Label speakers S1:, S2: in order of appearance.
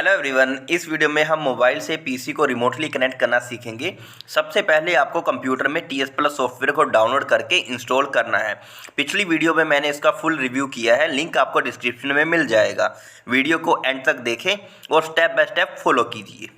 S1: Hello everyone, इस video में हम मोबाइल से पीसी को रिमोटली कनेक्ट करना सीखेंगे। सबसे पहले आपको कंप्यूटर में TS+ सॉफ्टवेयर को डाउनलोड करके इंस्टॉल करना है। पिछली वीडियो में मैंने इसका फुल रिव्यू किया है, लिंक आपको डिस्क्रिप्शन में मिल जाएगा। वीडियो को एंड तक देखें और स्टेप बाय स्टेप फॉलो कीजिए।